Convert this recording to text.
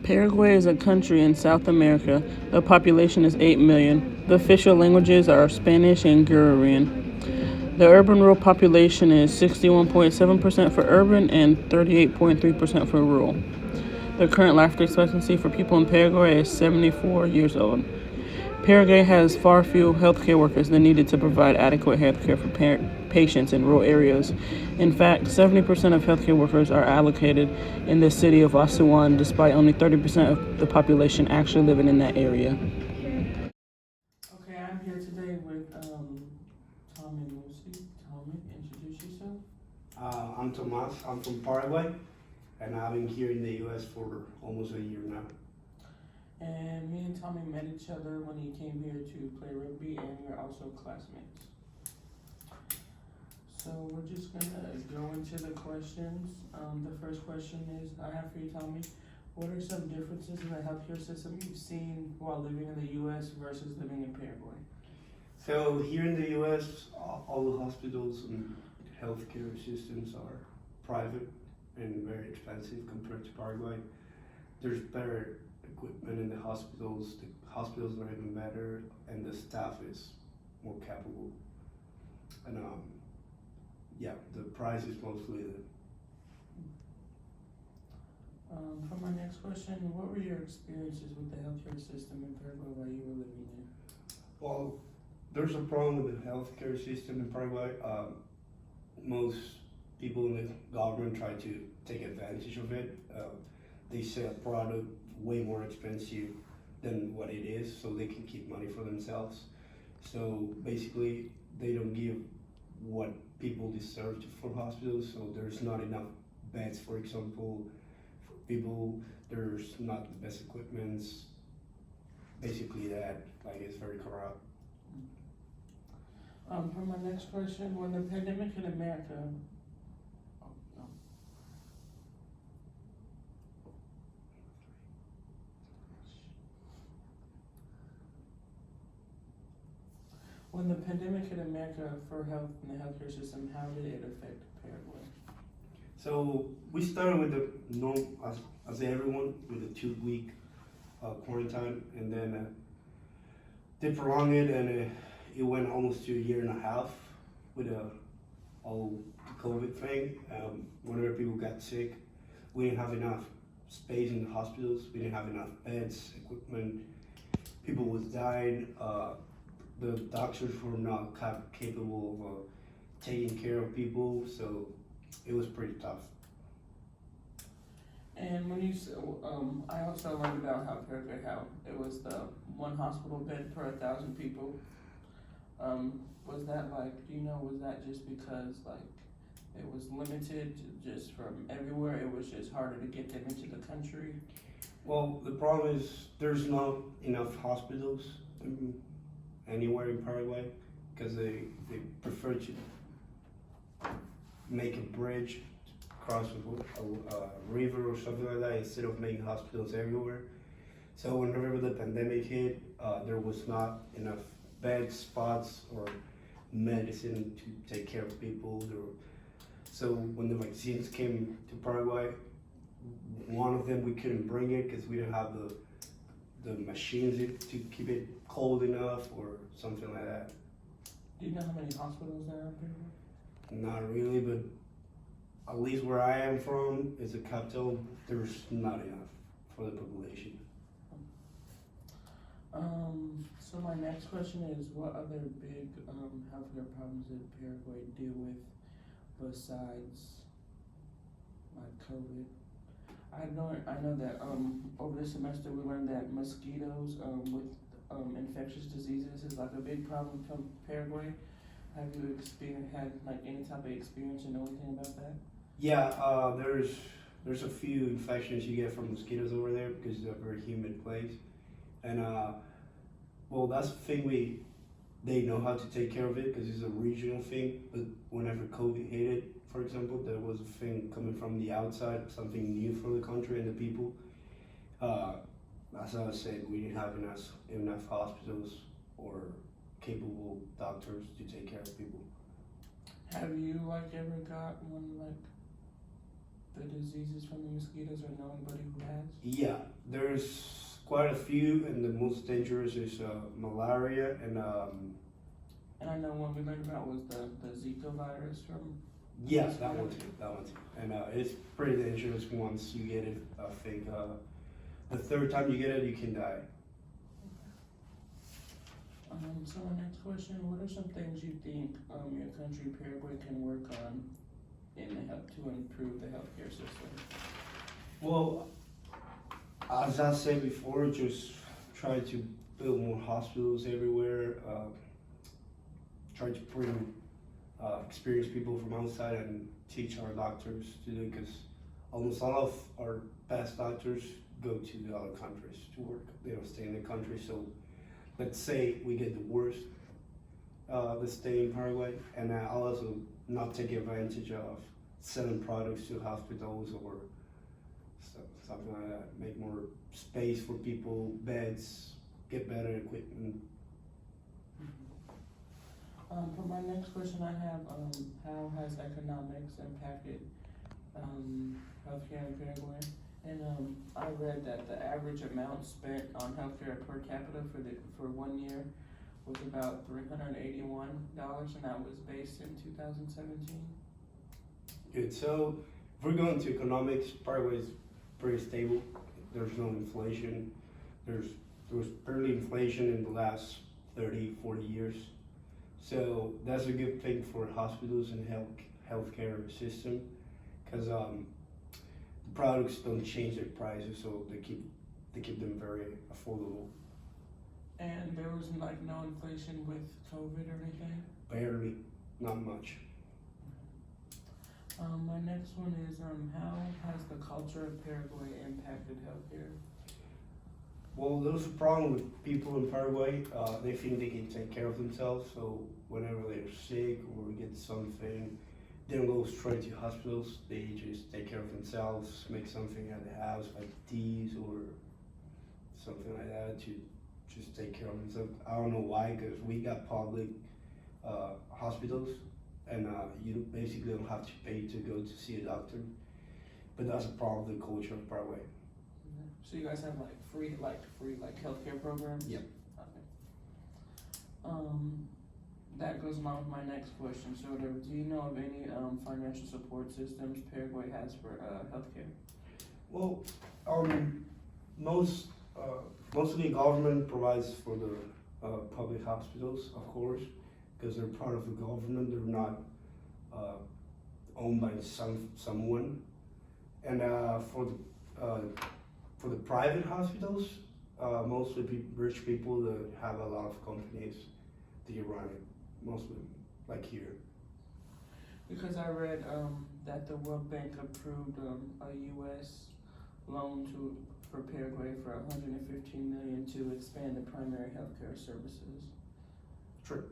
Paraguay is a country in South America. The population is 8 million. The official languages are Spanish and Guaranian. The urban-rural population is 61.7% for urban and 38.3% for rural. The current life expectancy for people in Paraguay is 74 years old. Paraguay has far fewer healthcare workers than needed to provide adequate healthcare for patients in rural areas. In fact, 70% of healthcare workers are allocated in the city of Asuan, despite only 30% of the population actually living in that area. Okay, I'm here today with Tommy and Lucy. Tommy, introduce yourself. I'm Tomas. I'm from Paraguay, and I've been here in the U.S. for almost a year now. And me and Tommy met each other when he came here to play rugby, and we're also classmates. So we're just gonna go into the questions. The first question is I have for you, Tommy. What are some differences in the healthcare system you've seen while living in the U.S. versus living in Paraguay? So here in the U.S., all the hospitals and healthcare systems are private and very expensive compared to Paraguay. There's better equipment in the hospitals are even better, and the staff is more capable. And the price is mostly the. For my next question, what were your experiences with the healthcare system in Paraguay while you were living there? Well, there's a problem with the healthcare system in Paraguay. Most people in the government try to take advantage of it. They sell a product way more expensive than what it is, so they can keep money for themselves. So basically, they don't give what people deserve for hospitals. So there's not enough beds, for example, for people. There's not the best equipments. Basically, it's very corrupt. For my next question, when the pandemic hit America, When the pandemic hit America for health and the healthcare system, how did it affect Paraguay? So we started with the as everyone, with a 2-week quarantine, and then they prolonged it, and it went almost to a year and a half with all the COVID thing. Whenever people got sick, we didn't have enough space in the hospitals. We didn't have enough beds, equipment. People was dying. The doctors were not capable of taking care of people, so it was pretty tough. And when you I also learned about how Paraguay, how it was the one hospital bed per 1,000 people. Was that was that just because it was limited just from everywhere? It was just harder to get them into the country? Well, the problem is there's not enough hospitals anywhere in Paraguay because they prefer to make a bridge across a river or something like that instead of making hospitals everywhere. So whenever the pandemic hit, there was not enough bed spots or medicine to take care of people. So when the vaccines came to Paraguay, one of them we couldn't bring it because we didn't have the machines to keep it cold enough or something like that. Do you know how many hospitals there are in Paraguay? Not really, but at least where I am from, is a capital, there's not enough for the population. So my next question is, what other big healthcare problems did Paraguay deal with besides COVID? I know that over the semester we learned that mosquitoes with infectious diseases is a big problem from Paraguay. Have you had any type of experience or know anything about that? Yeah, there's a few infections you get from mosquitoes over there because it's a very humid place, and well, that's the thing they know how to take care of it because it's a regional thing. But whenever COVID hit it, for example, there was a thing coming from the outside, something new for the country and the people. As I said, we didn't have enough hospitals or capable doctors to take care of people. Have you ever got one the diseases from the mosquitoes or know anybody who has? Yeah, There's quite a few, and the most dangerous is malaria and And I know one we learned about was the Zika virus from. yeah, that one too. And it's pretty dangerous once you get it. I think the third time you get it, you can die. So my next question, what are some things you think your country, Paraguay, can work on to improve the healthcare system? Well, as I said before, just try to build more hospitals everywhere. Try to bring experienced people from outside and teach our doctors to do, because almost all of our best doctors go to the other countries to work. They don't stay in the country. So let's say we get the worst, let's stay in Paraguay, and I'll also not take advantage of selling products to hospitals or something like that. Make more space for people, beds, get better equipment. For my next question, I have how has economics impacted healthcare in Paraguay? And I read that the average amount spent on healthcare per capita for 1 year was about $381, and that was based in 2017. Good. So if we're going to economics, Paraguay is pretty stable. There's no inflation. There was barely inflation in the last 30, 40 years. So that's a good thing for hospitals and healthcare system, because the products don't change their prices, so they keep them very affordable. And there was like no inflation with COVID or anything? Barely, not much. My next one is how has the culture of Paraguay impacted healthcare? Well, there's a problem with people in Paraguay. They think they can take care of themselves, so whenever they're sick or get something, they don't go straight to hospitals. They just take care of themselves, make something at the house like teas or something like that to just take care of themselves. I don't know why, because we got public hospitals, and you basically don't have to pay to go to see a doctor. But that's a problem of the culture of Paraguay. So you guys have free healthcare programs? Yep. Okay. That goes along with my next question. So do you know of any financial support systems Paraguay has for healthcare? Well, mostly government provides for the public hospitals, of course, because they're part of the government. They're not owned by someone. And for the private hospitals, mostly rich people that have a lot of companies that run it, mostly like here. Because I read that the World Bank approved a U.S. loan for Paraguay for $115 million to expand the primary healthcare services. True.